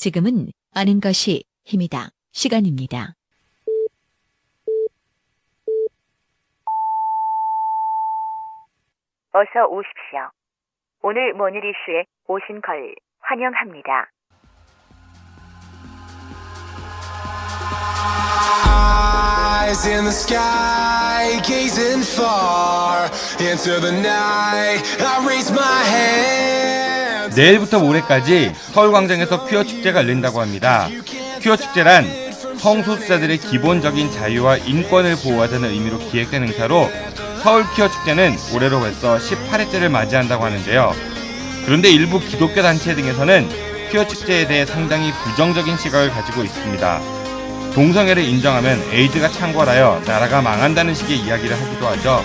지금은 아는 것이 힘이다. 시간입니다. 어서 오십시오. 오늘 모닝 이슈에 오신 걸 환영합니다. Eyes in the sky, gazing far into the night. I raise my hand. 내일부터 모레까지 서울광장에서 퀴어 축제가 열린다고 합니다. 퀴어 축제란 성소수자들의 기본적인 자유와 인권을 보호하자는 의미로 기획된 행사로 서울 퀴어 축제는 올해로 벌써 18회째를 맞이한다고 하는데요. 그런데 일부 기독교 단체 등에서는 퀴어 축제에 대해 상당히 부정적인 시각을 가지고 있습니다. 동성애를 인정하면 에이즈가 창궐하여 나라가 망한다는 식의 이야기를 하기도 하죠.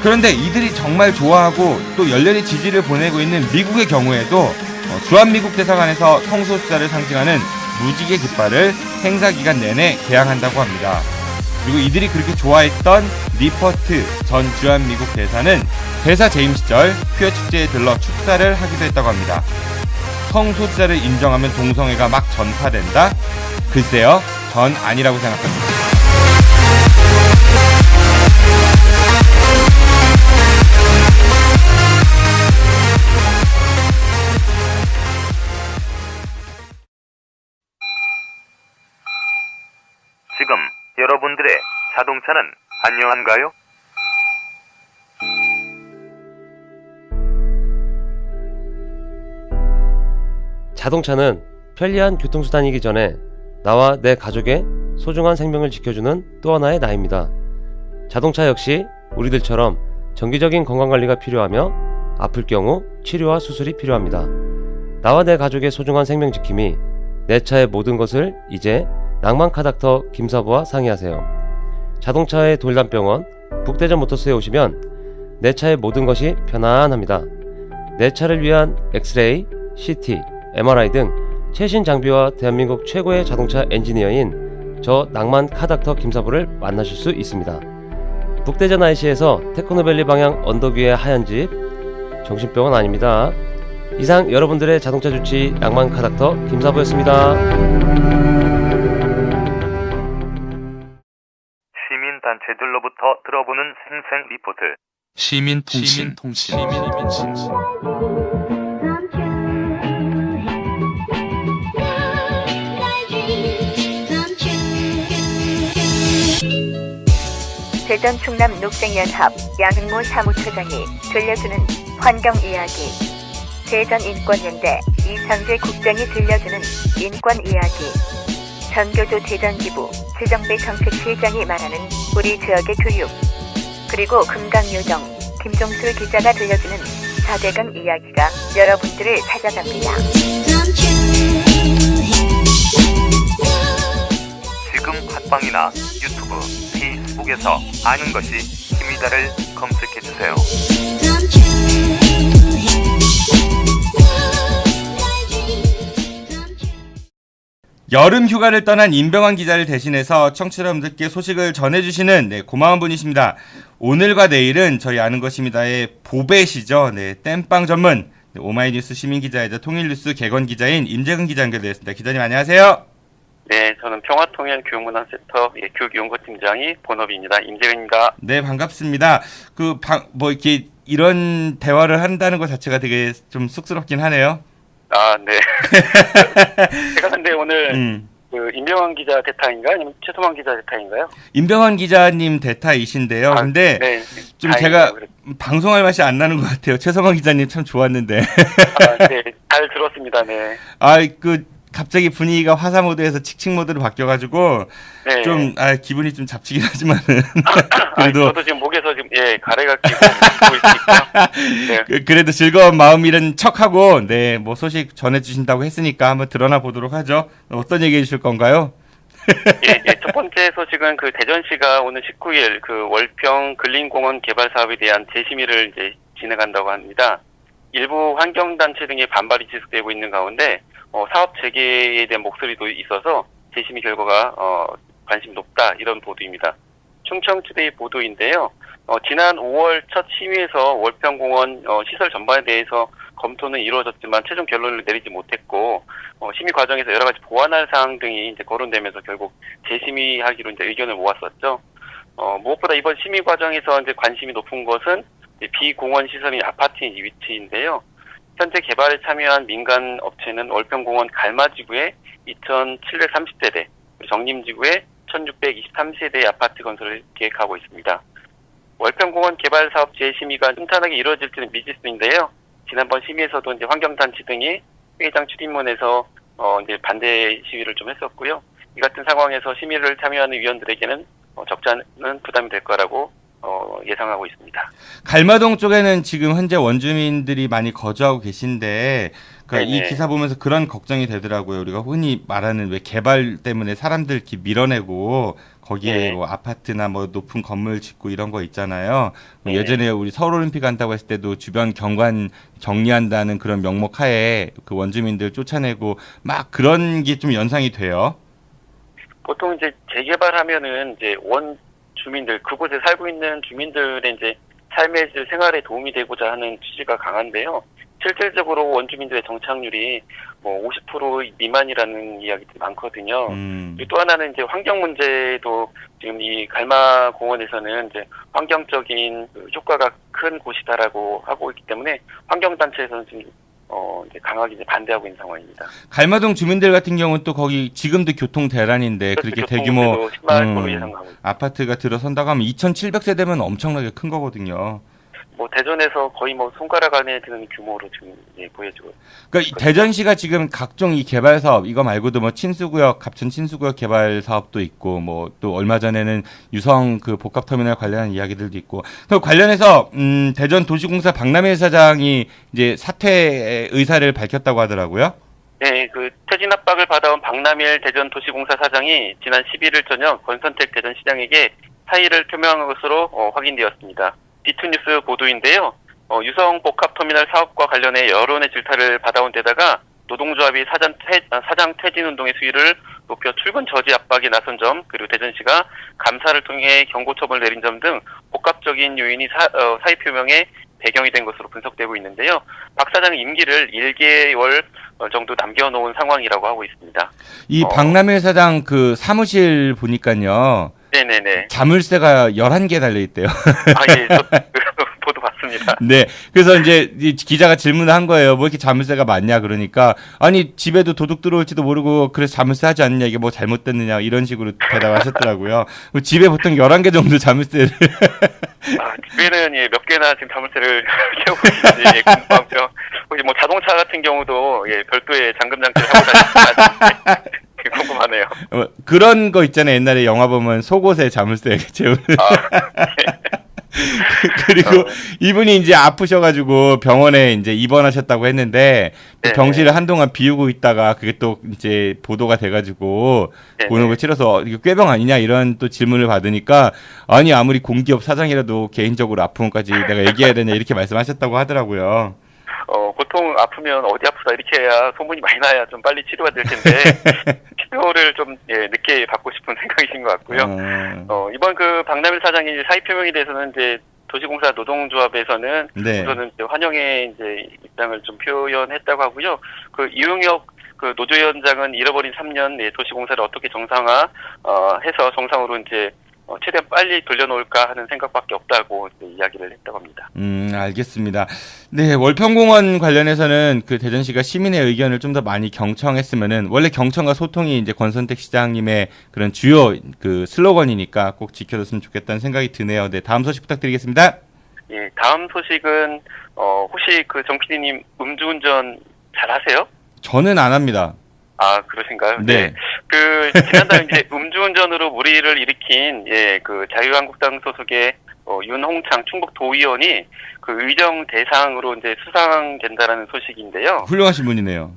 그런데 이들이 정말 좋아하고 또 열렬히 지지를 보내고 있는 미국의 경우에도 주한미국 대사관에서 성소수자를 상징하는 무지개 깃발을 행사 기간 내내 개항한다고 합니다. 그리고 이들이 그렇게 좋아했던 리퍼트 전 주한미국 대사는 대사 재임 시절 퀴어 축제에 들러 축사를 하기도 했다고 합니다. 성소수자를 인정하면 동성애가 막 전파된다? 글쎄요, 전 아니라고 생각합니다. 지금 여러분들의 자동차는 안녕한가요? 자동차는 편리한 교통수단이기 전에 나와 내 가족의 소중한 생명을 지켜주는 또 하나의 나입니다. 자동차 역시 우리들처럼 정기적인 건강관리가 필요하며 아플 경우 치료와 수술이 필요합니다. 나와 내 가족의 소중한 생명 지킴이 내 차의 모든 것을 이제 낭만카닥터 김사부와 상의하세요. 자동차의 돌담병원 북대전 모터스에 오시면 내 차의 모든 것이 편안합니다. 내 차를 위한 엑스레이, CT, MRI 등 최신 장비와 대한민국 최고의 자동차 엔지니어인 저 낭만카닥터 김사부를 만나실 수 있습니다. 북대전 IC에서 테크노밸리 방향 언덕 위의 하얀 집, 정신병원 아닙니다. 이상 여러분들의 자동차 주치 낭만카닥터 김사부였습니다. 시민단체들로부터 들어보는 생생 리포트. 시민통신. 대전 충남 녹색연합 양흥모 사무처장이 들려주는 환경 이야기, 대전 인권연대 이창재 국장이 들려주는 인권 이야기, 전교조 대전지부 최정배 정책실장이 말하는 우리 지역의 교육, 그리고 금강요정 김종술 기자가 들려주는 4대강 이야기가 여러분들을 찾아갑니다. 지금 팟빵이나 유튜브, 페이스북에서 아는 것이 힘이다를 검색해주세요. 여름 휴가를 떠난 임병환 기자를 대신해서 청취자분들께 소식을 전해주시는 고마운 분이십니다. 오늘과 내일은 저희 아는 것입니다의 보배시죠. 땜빵 전문 오마이뉴스 시민기자이자 통일뉴스 개건기자인 임재근 기자 연결되었습니다. 기자님 안녕하세요. 네, 저는 평화통일 교육문화센터 교육연구팀장이 본업입니다. 임재근입니다. 네, 반갑습니다. 이렇게 이런 대화를 한다는 것 자체가 되게 좀 쑥스럽긴 하네요. 아, 네. 제가 근데 오늘 임병환 기자 대타인가 아니면 최소만 기자 대타인가요? 임병환 기자님 대타이신데요. 근데 네, 좀 제가 방송할 맛이 안 나는 것 같아요. 최소만 기자님 참 좋았는데. 아, 네, 잘 들었습니다. 네. 갑자기 분위기가 화사 모드에서 칙칙 모드로 바뀌어가지고 네. 좀 기분이 좀 잡치긴 하지만은 그래도 저도 지금 목에서 지금 가래가 끼고 있으니까 네. 그래도 즐거운 마음이란 척하고 뭐 소식 전해주신다고 했으니까 한번 드러나 보도록 하죠. 어떤 얘기해 주실 건가요? 첫 번째 소식은 대전시가 오늘 19일 월평 근린공원 개발 사업에 대한 재심의를 이제 진행한다고 합니다. 일부 환경단체 등의 반발이 지속되고 있는 가운데 사업 재개에 대한 목소리도 있어서 재심의 결과가 관심이 높다 이런 보도입니다. 충청투데이 보도인데요. 지난 5월 첫 심의에서 월평공원 시설 전반에 대해서 검토는 이루어졌지만 최종 결론을 내리지 못했고 심의 과정에서 여러 가지 보완할 사항 등이 이제 거론되면서 결국 재심의하기로 이제 의견을 모았었죠. 무엇보다 이번 심의 과정에서 이제 관심이 높은 것은 이제 비공원 시설인 아파트 위치인데요. 현재 개발에 참여한 민간 업체는 월평공원 갈마지구에 2,730세대, 정림지구에 1,623세대의 아파트 건설을 계획하고 있습니다. 월평공원 개발 사업 재심의가 순탄하게 이루어질지는 미지수인데요. 지난번 심의에서도 이제 환경단체 등이 회의장 출입문에서 이제 반대 시위를 좀 했었고요. 이 같은 상황에서 심의를 참여하는 위원들에게는 적지 않은 부담이 될 거라고 예상하고 있습니다. 갈마동 쪽에는 지금 현재 원주민들이 많이 거주하고 계신데 이 기사 보면서 그런 걱정이 되더라고요. 우리가 흔히 말하는 왜 개발 때문에 사람들 이렇게 밀어내고 거기에 뭐 아파트나 뭐 높은 건물 짓고 이런 거 있잖아요. 예전에 우리 서울올림픽 한다고 했을 때도 주변 경관 정리한다는 그런 명목 하에 그 원주민들 쫓아내고 막 그런 게 좀 연상이 돼요. 보통 이제 재개발하면은 이제 주민들, 그곳에 살고 있는 주민들의 이제 삶의 질, 생활에 도움이 되고자 하는 취지가 강한데요. 실질적으로 원주민들의 정착률이 뭐 50% 미만이라는 이야기들이 많거든요. 그리고 또 하나는 이제 환경 문제도 지금 이 갈마 공원에서는 이제 환경적인 효과가 큰 곳이다라고 하고 있기 때문에 환경단체에서는 지금 이제 강하게 이제 반대하고 있는 상황입니다. 갈마동 주민들 같은 경우는 또 거기 지금도 교통 대란인데 그렇게 대규모 아파트가 들어선다고 하면 2,700세대면 엄청나게 큰 거거든요. 뭐 대전에서 거의 뭐 손가락 안에 드는 규모로 지금 보여지고. 그러니까 대전시가 지금 각종 이 개발 사업 이거 말고도 뭐 친수구역 갑천 친수구역 개발 사업도 있고 뭐 또 얼마 전에는 유성 그 복합터미널 관련한 이야기들도 있고 그 관련해서 대전 도시공사 박남일 사장이 이제 사퇴 의사를 밝혔다고 하더라고요. 네, 그 퇴진 압박을 받아온 박남일 대전 도시공사 사장이 지난 11일 저녁 권선택 대전시장에게 사의를 표명한 것으로 확인되었습니다. 디투뉴스 보도인데요. 유성 복합터미널 사업과 관련해 여론의 질타를 받아온 데다가 노동조합이 사장 퇴진 운동의 수위를 높여 출근 저지 압박에 나선 점, 그리고 대전시가 감사를 통해 경고처벌을 내린 점 등 복합적인 요인이 사의 표명에 배경이 된 것으로 분석되고 있는데요. 박 사장은 임기를 1개월 정도 남겨놓은 상황이라고 하고 있습니다. 이 박남일 사장 그 사무실 보니까요. 네네네. 자물쇠가 11개 달려있대요. 예, 저 보도 봤습니다. 네. 그래서 이제 기자가 질문을 한 거예요. 뭐 이렇게 자물쇠가 많냐 그러니까 아니 집에도 도둑 들어올지도 모르고 그래서 자물쇠 하지 않느냐 이게 뭐 잘못됐느냐 이런 식으로 대답하셨더라고요. 집에 보통 11개 정도 자물쇠를 집에는 몇 개나 지금 자물쇠를 채우고 있는지 궁금하고요. 혹시 뭐 자동차 같은 경우도 별도의 잠금 장치를 하고 다니는지 궁금하네요. 그런 거 있잖아요. 옛날에 영화 보면 속옷에 자물쇠 채우는. 그리고 이분이 이제 아프셔가지고 병원에 이제 입원하셨다고 했는데 그 병실을 한동안 비우고 있다가 그게 또 이제 보도가 돼가지고 본업을 치러서 이거 꾀병 아니냐 이런 또 질문을 받으니까 아니 아무리 공기업 사장이라도 개인적으로 아픔까지 내가 얘기해야 되냐 이렇게 말씀하셨다고 하더라고요. 보통 아프면 어디 아프다 이렇게 해야 소문이 많이 나야 좀 빨리 치료가 될 텐데 치료를 좀 늦게 받고 싶은 생각이신 것 같고요. 이번 그 박남일 사장의 사의 표명에 대해서는 이제 도시공사 노동조합에서는 우선은 환영의 이제 입장을 좀 표현했다고 하고요. 그 이용혁 그 노조위원장은 잃어버린 3년 도시공사를 어떻게 해서 정상으로 이제 최대한 빨리 돌려놓을까 하는 생각밖에 없다고 이야기를 했다고 합니다. 알겠습니다. 네, 월평공원 관련해서는 그 대전시가 시민의 의견을 좀 더 많이 경청했으면은 원래 경청과 소통이 이제 권선택 시장님의 그런 주요 그 슬로건이니까 꼭 지켜줬으면 좋겠다는 생각이 드네요. 네, 다음 소식 부탁드리겠습니다. 예, 다음 소식은 혹시 그 정 PD님 음주운전 잘 하세요? 저는 안 합니다. 그러신가요? 네. 그 지난달 이제 음주운전으로 물의를 일으킨 그 자유한국당 소속의 윤홍창 충북도의원이 그 의정 대상으로 이제 수상된다라는 소식인데요. 훌륭하신 분이네요.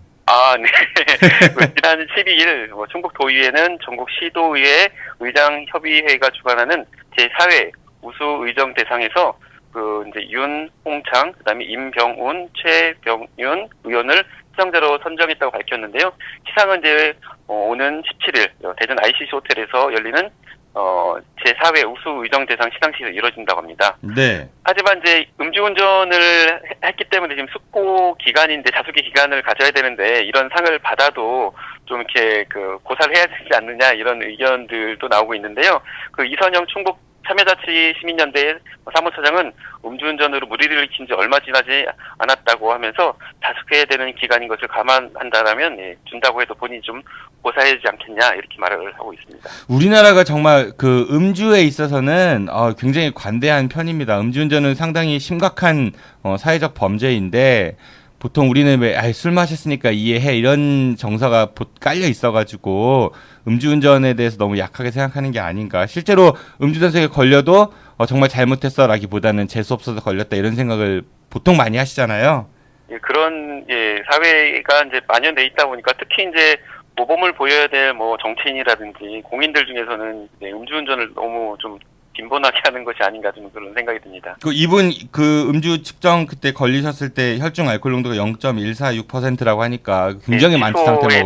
네. 지난 12일 충북도의회는 전국 시도의회 의장협의회가 주관하는 제4회 우수의정 대상에서 그 이제 윤홍창, 그다음에 임병운, 최병윤 의원을 수상자로 선정했다고 밝혔는데요. 시상은 이제 오는 17일 대전 ICC 호텔에서 열리는 제4회 우수 의정 대상 시상식에서 이뤄진다고 합니다. 네. 하지만 이제 음주운전을 했기 때문에 지금 숙고 기간인데 자숙의 기간을 가져야 되는데 이런 상을 받아도 좀 이렇게 그 고사를 해야 되지 않느냐 이런 의견들도 나오고 있는데요. 그 이선영 충북 참여자치 시민연대 사무처장은 음주운전으로 무리를 일으킨 지 얼마 지나지 않았다고 하면서 자숙해야 되는 기간인 것을 감안한다라면 준다고 해도 본인이 좀 고사해야지 않겠냐 이렇게 말을 하고 있습니다. 우리나라가 정말 그 음주에 있어서는 굉장히 관대한 편입니다. 음주운전은 상당히 심각한 사회적 범죄인데 보통 우리는 술 마셨으니까 이해해 이런 정서가 깔려 있어가지고 음주운전에 대해서 너무 약하게 생각하는 게 아닌가. 실제로 음주단속에 걸려도 정말 잘못했어라기보다는 재수 없어서 걸렸다 이런 생각을 보통 많이 하시잖아요. 예, 그런 사회가 이제 만연돼 있다 보니까 특히 이제 모범을 보여야 될 뭐 정치인이라든지 공인들 중에서는 음주운전을 너무 좀 빈번하게 하는 것이 아닌가 좀 그런 생각이 듭니다. 이분 그 음주 측정 그때 걸리셨을 때 혈중 알코올 농도가 0.146%라고 하니까 굉장히 만취 상태거든요.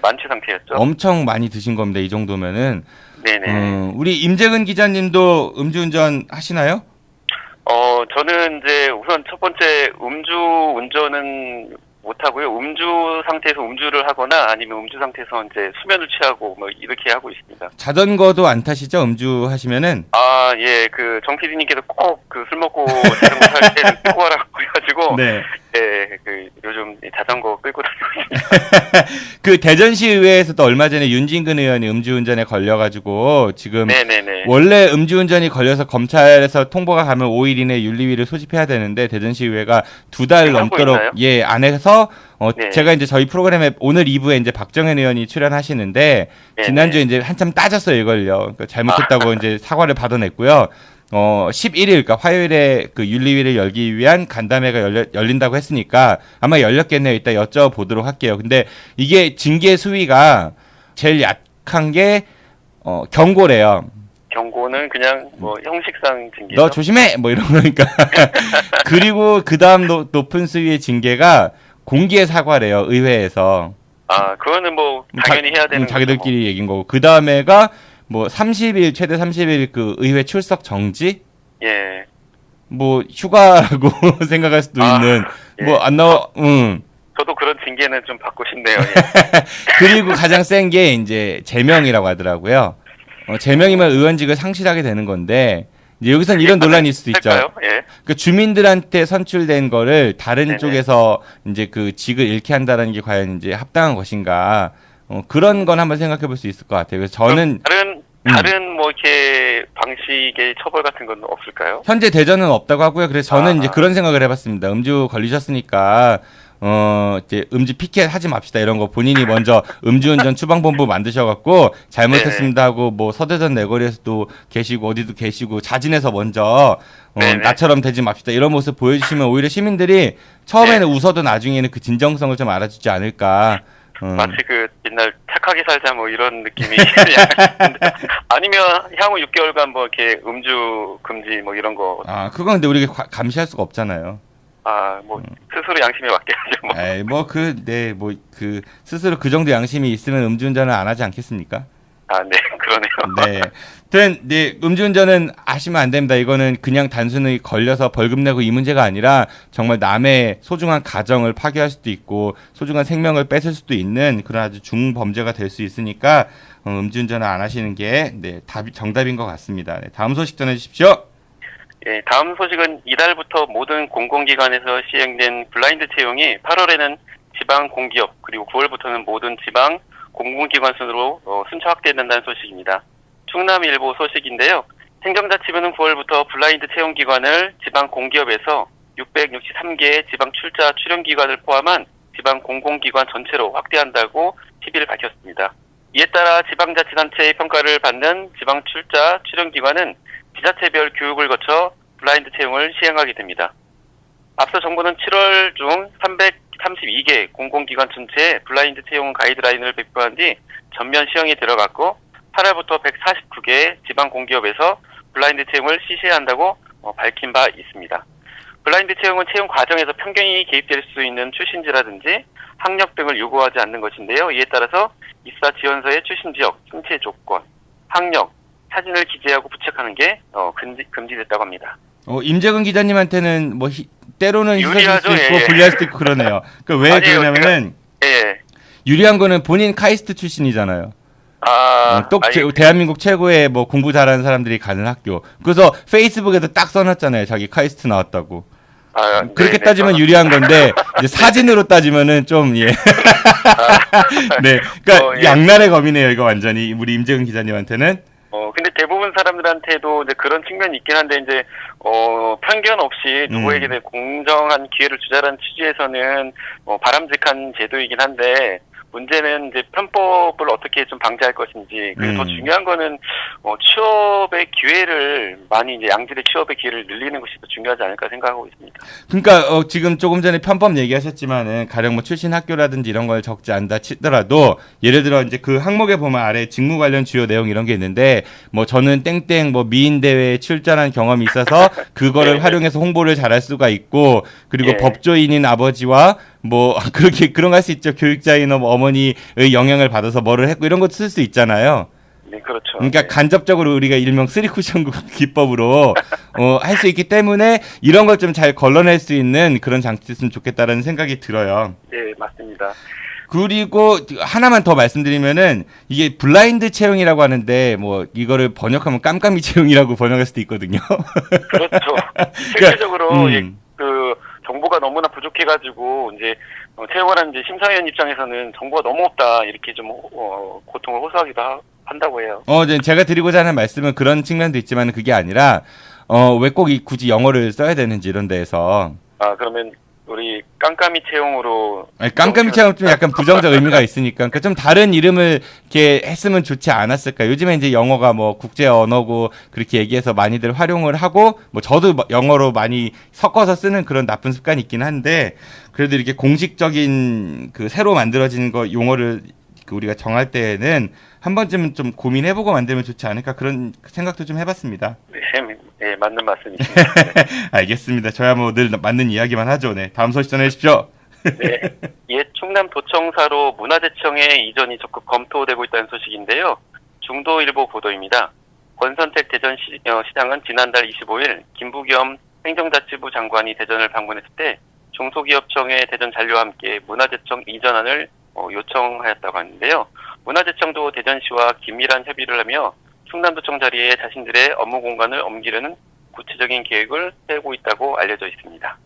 만취 상태였죠. 엄청 많이 드신 겁니다. 이 정도면은. 네네. 우리 임재근 기자님도 음주운전 하시나요? 저는 이제 우선 첫 번째 음주운전은 못하고요. 음주 상태에서 음주를 하거나 아니면 음주 상태에서 이제 수면을 취하고 뭐 이렇게 하고 있습니다. 자전거도 안 타시죠? 음주 하시면은? 예, 그 정 PD님께서 꼭 그 술 먹고 자전거 탈 때는 끌고 가라고 그래가지고 네. 그 요즘 자전거 끌고 다니고 있습니다. 그 대전시 의회에서도 얼마 전에 윤진근 의원이 음주운전에 걸려가지고 지금 네네네. 원래 음주운전이 걸려서 검찰에서 통보가 가면 5일 이내 윤리위를 소집해야 되는데 대전시 의회가 2달 넘도록 안 해서 네. 제가 이제 저희 프로그램에 오늘 2부에 이제 박정현 의원이 출연하시는데 지난주에 이제 한참 따졌어요 이걸요. 그러니까 잘못했다고 이제 사과를 받아냈고요. 11일, 그러니까 화요일에 그 윤리위를 열기 위한 간담회가 열린다고 했으니까 아마 열렸겠네요. 이따 여쭤보도록 할게요. 근데 이게 징계 수위가 제일 약한 게 경고래요. 경고는 그냥 뭐 형식상 징계죠. 너 조심해! 뭐 이런 거니까. 그리고 그 다음 높은 수위의 징계가 공개 사과래요. 의회에서. 그거는 뭐 당연히 해야 되는 자기들끼리 뭐. 얘기인 거고. 그 다음에가 뭐 30일 최대 30일 그 의회 출석 정지? 예. 뭐 휴가라고 생각할 수도 있는 뭐 안 나와. 저도 그런 징계는 좀 받고 싶네요. 그리고 가장 센 게 이제 제명이라고 하더라고요. 제명이면 의원직을 상실하게 되는 건데 이제 여기서는 이런 논란이 있을 수도 있죠. 예. 그 주민들한테 선출된 거를 다른 네네. 쪽에서 이제 그 직을 잃게 한다는 게 과연 이제 합당한 것인가? 그런 건 한번 생각해 볼 수 있을 것 같아요. 그래서 저는 다른 뭐 이렇게 방식의 처벌 같은 건 없을까요? 현재 대전은 없다고 하고요. 그래서 저는 이제 그런 생각을 해봤습니다. 음주 걸리셨으니까 이제 음주 피켓 하지 맙시다 이런 거 본인이 먼저 음주운전 추방본부 만드셔갖고 잘못했습니다 하고 뭐 서대전 내거리에서도 계시고 어디도 계시고 자진해서 먼저 나처럼 되지 맙시다 이런 모습 보여주시면 오히려 시민들이 처음에는 웃어도 나중에는 그 진정성을 좀 알아주지 않을까. 마치 그 옛날 착하게 살자 뭐 이런 느낌이 아니면 향후 6개월간 뭐 이렇게 음주 금지 뭐 이런 거. 그건 근데 우리가 감시할 수가 없잖아요. 뭐 스스로 양심에 맡겨야죠. 뭐. 스스로 그 정도 양심이 있으면 음주운전을 안 하지 않겠습니까? 네, 그러네요. 네, 음주운전은 하시면 안 됩니다. 이거는 그냥 단순히 걸려서 벌금 내고 이 문제가 아니라 정말 남의 소중한 가정을 파괴할 수도 있고 소중한 생명을 뺏을 수도 있는 그런 아주 중범죄가 될 수 있으니까 음주운전을 안 하시는 게 정답인 것 같습니다. 다음 소식 전해주십시오. 다음 소식은 이달부터 모든 공공기관에서 시행된 블라인드 채용이 8월에는 지방 공기업 그리고 9월부터는 모든 지방 공공기관 순으로 순차 확대된다는 소식입니다. 충남일보 소식인데요. 행정자치부는 9월부터 블라인드 채용기관을 지방 공기업에서 663개의 지방 출자 출연기관을 포함한 지방 공공기관 전체로 확대한다고 10일 밝혔습니다. 이에 따라 지방자치단체의 평가를 받는 지방 출자 출연기관은 지자체별 교육을 거쳐 블라인드 채용을 시행하게 됩니다. 앞서 정부는 7월 중 332개 공공기관 전체에 블라인드 채용 가이드라인을 배포한 뒤 전면 시행에 들어갔고 8월부터 149개 지방 공기업에서 블라인드 채용을 실시한다고 밝힌 바 있습니다. 블라인드 채용은 채용 과정에서 편견이 개입될 수 있는 출신지라든지 학력 등을 요구하지 않는 것인데요. 이에 따라서 입사 지원서의 출신 지역, 신체 조건, 학력, 사진을 기재하고 부착하는 게 금지됐다고 합니다. 임재근 기자님한테는 뭐 때로는 희석일 유리하죠, 수도 있고 예, 예. 불리할 수도 있고 그러네요. 그 왜 아니에요, 그러냐면은 예. 유리한 거는 본인 카이스트 출신이잖아요. 또 아니, 대한민국 최고의 뭐 공부 잘하는 사람들이 가는 학교. 그래서 페이스북에도 딱 써놨잖아요. 자기 카이스트 나왔다고. 그렇게 네, 따지면 유리한 건데 이제 사진으로 따지면은 좀 예. 네, 그러니까 예. 양날의 검이네요. 이거 완전히 우리 임재근 기자님한테는. 근데 대부분 사람들한테도 이제 그런 측면이 있긴 한데, 이제, 편견 없이 누구에게든 공정한 기회를 주자라는 취지에서는, 바람직한 제도이긴 한데, 문제는 이제 편법을 어떻게 좀 방지할 것인지, 그리고 더 중요한 거는, 취업의 기회를, 많이 이제 양질의 취업의 기회를 늘리는 것이 더 중요하지 않을까 생각하고 있습니다. 그러니까 지금 조금 전에 편법 얘기하셨지만은 가령 뭐 출신 학교라든지 이런 걸 적지 않다 치더라도 예를 들어 이제 그 항목에 보면 아래 직무 관련 주요 내용 이런 게 있는데 뭐 저는 땡땡 뭐 미인 대회에 출전한 경험이 있어서 그거를 네. 활용해서 홍보를 잘할 수가 있고 그리고 네. 법조인인 아버지와 뭐 그렇게 그런 거 할 수 있죠. 교육자인 어머니의 영향을 받아서 뭐를 했고 이런 것도 쓸 수 있잖아요. 네, 그렇죠. 그러니까 네. 간접적으로 우리가 일명 쓰리쿠션 기법으로 할 수 있기 때문에 이런 걸 좀 잘 걸러낼 수 있는 그런 장치였으면 좋겠다라는 생각이 들어요. 네, 맞습니다. 그리고 하나만 더 말씀드리면은 이게 블라인드 채용이라고 하는데 뭐 이거를 번역하면 깜깜이 채용이라고 번역할 수도 있거든요. 그렇죠. 실질적으로 그러니까, 그 정보가 너무나 부족해가지고 이제 채용하는 이제 심사위원 입장에서는 정보가 너무 없다 이렇게 좀 고통을 호소하기도 한다고 해요. 이제 제가 드리고자 하는 말씀은 그런 측면도 있지만 그게 아니라 왜 꼭 굳이 영어를 써야 되는지 이런 데에서 그러면 우리 깜깜이 채용으로 깜깜이 채용 좀 약간 부정적 의미가 있으니까 그러니까 좀 다른 이름을 이렇게 했으면 좋지 않았을까. 요즘에 이제 영어가 뭐 국제 언어고 그렇게 얘기해서 많이들 활용을 하고 뭐 저도 영어로 많이 섞어서 쓰는 그런 나쁜 습관이 있긴 한데 그래도 이렇게 공식적인 그 새로 만들어진 거 용어를 우리가 정할 때에는 한 번쯤은 좀 고민해보고 만들면 좋지 않을까 그런 생각도 좀 해봤습니다. 네, 맞는 말씀이십니다. 네. 알겠습니다. 저야 뭐 늘 맞는 이야기만 하죠. 네, 다음 소식 전해주십시오. 네, 옛 충남도청사로 문화재청에 이전이 적극 검토되고 있다는 소식인데요. 중도일보 보도입니다. 권선택 대전시장은 지난달 25일 김부겸 행정자치부 장관이 대전을 방문했을 때 중소기업청의 대전 잔류와 함께 문화재청 이전안을 요청하였다고 하는데요. 문화재청도 대전시와 긴밀한 협의를 하며 충남도청 자리에 자신들의 업무 공간을 옮기려는 구체적인 계획을 세우고 있다고 알려져 있습니다.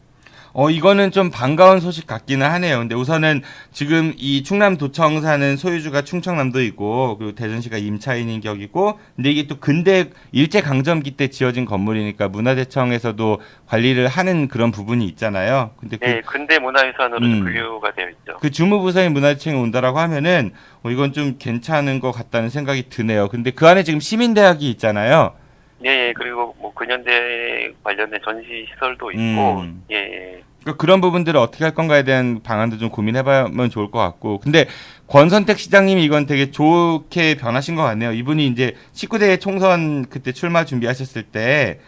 이거는 좀 반가운 소식 같기는 하네요. 근데 우선은 지금 이 충남도청사는 소유주가 충청남도이고 그리고 대전시가 임차인인 격이고 근데 이게 또 근대 일제강점기 때 지어진 건물이니까 문화재청에서도 관리를 하는 그런 부분이 있잖아요. 근데 네, 근대 문화유산으로 분류가 되어 있죠. 그 주무부서인 문화재청이 온다라고 하면은 이건 좀 괜찮은 것 같다는 생각이 드네요. 근데 그 안에 지금 시민대학이 있잖아요. 예, 그리고 뭐 근현대 관련된 전시 시설도 있고, 예. 그러니까 그런 부분들을 어떻게 할 건가에 대한 방안도 좀 고민해보면 좋을 것 같고. 근데 권선택 시장님이 이건 되게 좋게 변하신 것 같네요. 이분이 이제 19대 총선 그때 출마 준비하셨을 때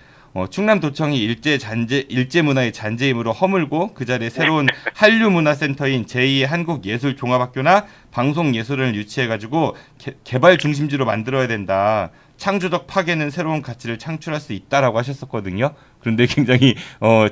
충남도청이 일제문화의 잔재임으로 허물고 그 자리에 새로운 한류문화센터인 제2한국예술종합학교나 방송예술원을 유치해가지고 개발 중심지로 만들어야 된다. 창조적 파괴는 새로운 가치를 창출할 수 있다라고 하셨었거든요. 그런데 굉장히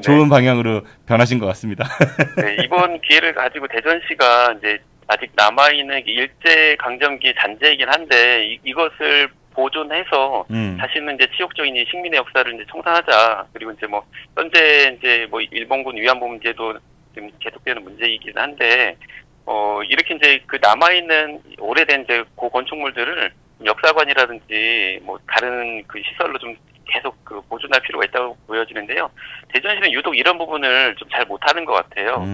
좋은 방향으로 변하신 것 같습니다. 네, 이번 기회를 가지고 대전시가 이제 아직 남아있는 일제 강점기 잔재이긴 한데 이것을 보존해서 다시는 이제 치욕적인 이 식민의 역사를 이제 청산하자. 그리고 이제 뭐 현재 이제 뭐 일본군 위안부 문제도 지금 계속되는 문제이긴 한데 이렇게 이제 그 남아있는 오래된 이제 고 건축물들을 역사관이라든지 뭐 다른 그 시설로 좀 계속 그 보존할 필요가 있다고 보여지는데요. 대전시는 유독 이런 부분을 좀 잘 못하는 것 같아요.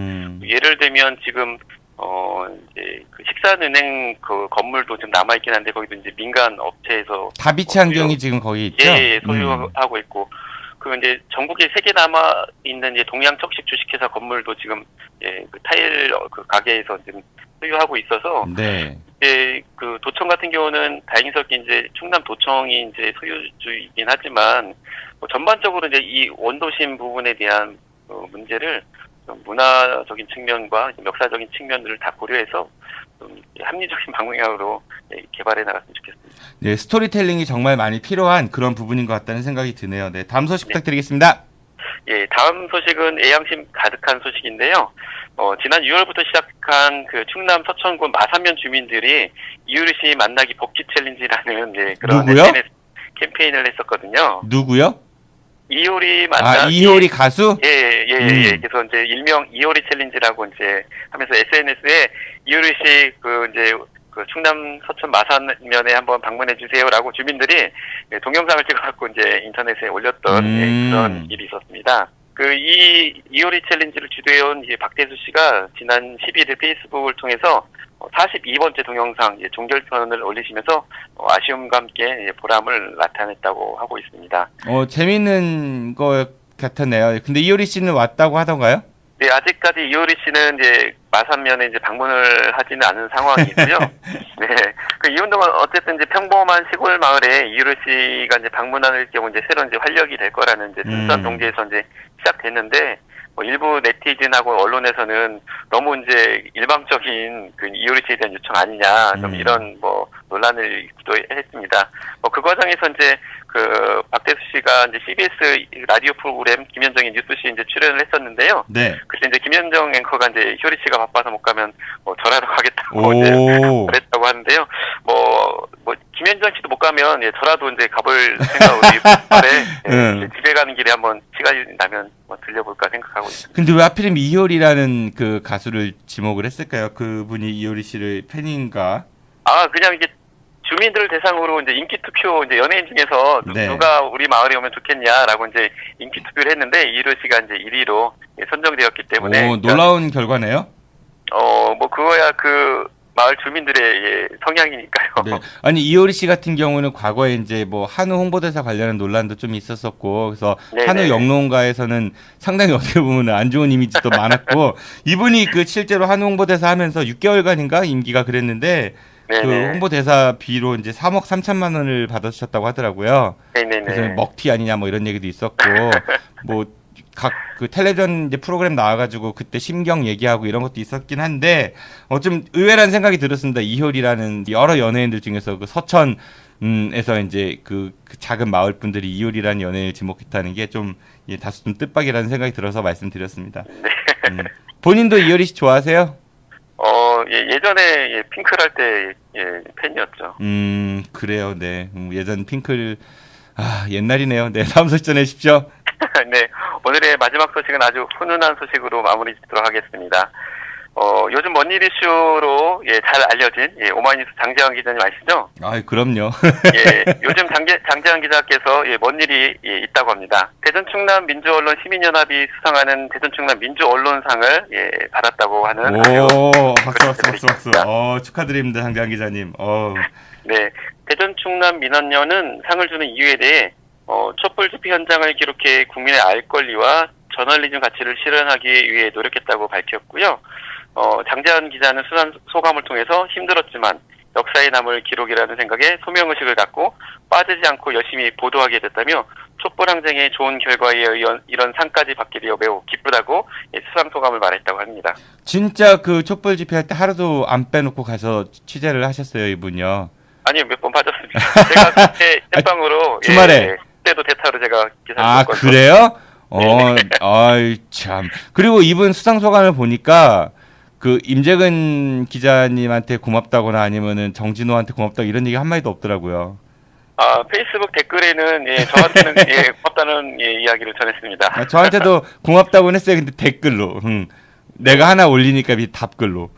예를 들면 지금 이제 그 식산은행 그 건물도 지금 남아 있긴 한데 거기도 이제 민간 업체에서 다비치 환경이 지금 거기 있죠. 예, 소유하고 있고 그 이제 전국에 3개 남아 있는 이제 동양척식 주식회사 건물도 지금 그 타일 그 가게에서 지금 소유하고 있어서 네. 이제 그 도청 같은 경우는 다행스럽게 이제 충남도청이 이제 소유주이긴 하지만 뭐 전반적으로 이제 이 원도심 부분에 대한 문제를 좀 문화적인 측면과 역사적인 측면들을 다 고려해서 좀 합리적인 방향으로 개발해 나갔으면 좋겠습니다. 네, 스토리텔링이 정말 많이 필요한 그런 부분인 것 같다는 생각이 드네요. 네, 다음 소식 부탁드리겠습니다. 예, 다음 소식은 애양심 가득한 소식인데요. 지난 6월부터 시작한 그 충남 서천군 마산면 주민들이 이효리 씨 만나기 복지 챌린지라는 그런 누구요? SNS 캠페인을 했었거든요. 누구요? 이효리 만나기. 이효리 가수? 예. 그래서 이제 일명 이효리 챌린지라고 이제 하면서 SNS에 이효리 씨 그 충남 서천 마산면에 한번 방문해 주세요라고 주민들이 동영상을 찍어갖고 이제 인터넷에 올렸던 그런 일이 있었습니다. 이 이효리 챌린지를 주도해온 이제 박대수 씨가 지난 11일 페이스북을 통해서 42번째 동영상 종결편을 올리시면서 아쉬움과 함께 보람을 나타냈다고 하고 있습니다. 재밌는 거 같았네요. 근데 이효리 씨는 왔다고 하던가요? 네, 아직까지 이효리 씨는 이제 마산면에 이제 방문을 하지는 않은 상황이고요. 네, 그 이운동은 어쨌든 이제 평범한 시골 마을에 이효리 씨가 이제 방문할 경우 이제 새로운 이제 활력이 될 거라는 이제 순수한 동기에서 이제 시작됐는데, 일부 네티즌하고 언론에서는 너무 이제 일방적인 그 이효리 씨에 대한 요청 아니냐, 좀 이런 논란을 구도했습니다. 그 과정에서 이제 그 박대수 씨가 이제 CBS 라디오 프로그램 김현정의 뉴스쇼에 이제 출연을 했었는데요. 네. 그때 이제 김현정 앵커가 이제 효리 씨가 바빠서 못 가면 절하러 가겠다고 이제 그랬다고 하는데요. 김현정 씨도 못 가면 저라도 이제 가볼 생각으로 집에 가는 길에 한번 시간이 나면 들려볼까 생각하고 있습니다. 근데 왜 하필이면 이효리라는 그 가수를 지목을 했을까요? 그분이 이효리 씨를 팬인가? 그냥 이게 주민들을 대상으로 이제 인기 투표 이제 연예인 중에서 누가 우리 마을에 오면 좋겠냐라고 이제 인기 투표를 했는데 이효리 씨가 이제 1위로 선정되었기 때문에 놀라운 결과네요. 그거야 그 마을 주민들의 성향이니까요. 네. 아니 이효리 씨 같은 경우는 과거에 이제 한우 홍보대사 관련한 논란도 좀 있었었고, 그래서 한우 영농가에서는 상당히 어떻게 보면 안 좋은 이미지도 많았고, 이분이 그 실제로 한우 홍보대사 하면서 6개월간인가 임기가 그랬는데. 그 홍보대사비로 이제 3억 3천만 원을 받으셨다고 하더라고요. 그래서 먹튀 아니냐 이런 얘기도 있었고, 각 그 텔레비전 이제 프로그램 나와가지고 그때 심경 얘기하고 이런 것도 있었긴 한데, 좀 의외라는 생각이 들었습니다. 이효리라는 여러 연예인들 중에서 그 서천에서 이제 그 작은 마을 분들이 이효리라는 연예인을 지목했다는 게 다소 좀 뜻밖이라는 생각이 들어서 말씀드렸습니다. 본인도 이효리 씨 좋아하세요? 예전에 핑클 할 때 팬이었죠. 그래요. 네. 예전 핑클 옛날이네요. 네. 다음 소식 전해주십시오. 네. 오늘의 마지막 소식은 아주 훈훈한 소식으로 마무리 짓도록 하겠습니다. 요즘 뭔일 이슈로 잘 알려진 오마이뉴스 장재환 기자님 아시죠? 그럼요. 요즘 장재환 기자께서 뭔 일이 있다고 합니다. 대전 충남 민주언론 시민연합이 수상하는 대전 충남 민주언론상을 받았다고 하는. 박수. 축하드립니다, 장재환 기자님. 네, 대전 충남 민언련은 상을 주는 이유에 대해 촛불 집회 현장을 기록해 국민의 알 권리와 저널리즘 가치를 실현하기 위해 노력했다고 밝혔고요. 장재환 기자는 수상 소감을 통해서 힘들었지만 역사에 남을 기록이라는 생각에 소명의식을 갖고 빠지지 않고 열심히 보도하게 됐다며 촛불 항쟁의 좋은 결과에 의한 이런 상까지 받게 되어 매우 기쁘다고 수상 소감을 말했다고 합니다. 진짜 그 촛불 집회할 때 하루도 안 빼놓고 가서 취재를 하셨어요, 이분요? 아니요, 몇 번 빠졌습니다. 제가 그때 햇방으로 주말에 그때도 대타로 제가 기사를 썼거든요. 그래요? 참. 그리고 이분 수상 소감을 보니까 그 임재근 기자님한테 고맙다거나 아니면은 정진호한테 고맙다고 이런 얘기 한마디도 없더라고요. 페이스북 댓글에는 저한테는 고맙다는 이야기를 전했습니다. 저한테도 고맙다고는 했어요. 근데 댓글로 내가 하나 올리니까 답글로.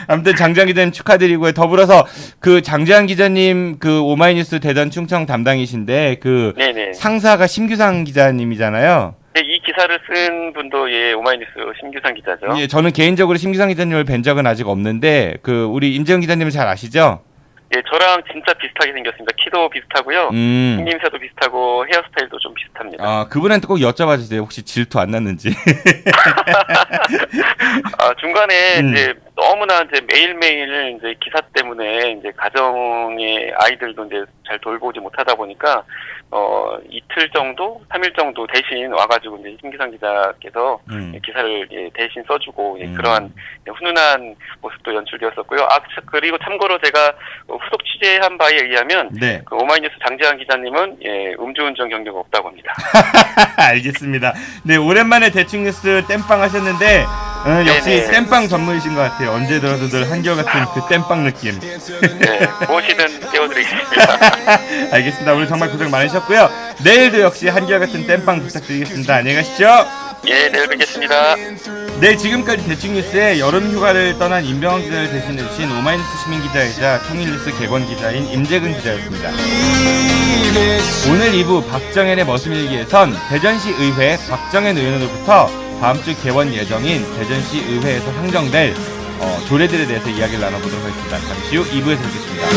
아무튼 장재환 기자님 축하드리고요. 더불어서 그 장재환 기자님 그 오마이뉴스 대전 충청 담당이신데 그 상사가 심규상 기자님이잖아요. 네, 이 기사를 쓴 분도 오마이뉴스 심규상 기자죠. 저는 개인적으로 심규상 기자님을 뵌 적은 아직 없는데 그 우리 임재훈 기자님은 잘 아시죠? 저랑 진짜 비슷하게 생겼습니다. 키도 비슷하고요. 생김새도 비슷하고 헤어스타일도 좀 비슷합니다. 그분한테 꼭 여쭤봐 주세요. 혹시 질투 안 났는지. 중간에 이제 너무나 이제 매일매일 이제 기사 때문에 이제 가정의 아이들도 이제 잘 돌보지 못하다 보니까 이틀 정도, 3일 정도 대신 와가지고 이제 신기상 기자께서 기사를 대신 써주고 그러한 훈훈한 모습도 연출되었었고요. 그리고 참고로 제가 후속 취재한 바에 의하면 네. 그 오마이뉴스 장재환 기자님은 음주운전 경력이 없다고 합니다. 알겠습니다. 네, 오랜만에 대충뉴스 땜빵 하셨는데 역시 네네. 땜빵 전문이신 것 같아요. 언제 들어도 늘 한결같은 그 땜빵 느낌. 네, 무엇이든 띄워드리겠습니다. 알겠습니다. 오늘 정말 고생 많으셨고요. 내일도 역시 한결같은 땜빵 부탁드리겠습니다. 안녕히 가십시오. 예, 내일 뵙겠습니다. 네, 지금까지 대충뉴스의 여름 휴가를 떠난 임병헌 기자를 대신해주신 오마이뉴스 시민 기자이자 통일뉴스 개건 기자인 임재근 기자였습니다. 오늘 2부 박정현의 머슴일기에선 대전시 의회 박정현 의원으로부터 다음 주 개원 예정인 대전시 의회에서 상정될 조례들에 대해서 이야기를 나눠보도록 하겠습니다. 잠시 후 2부에서 뵙겠습니다.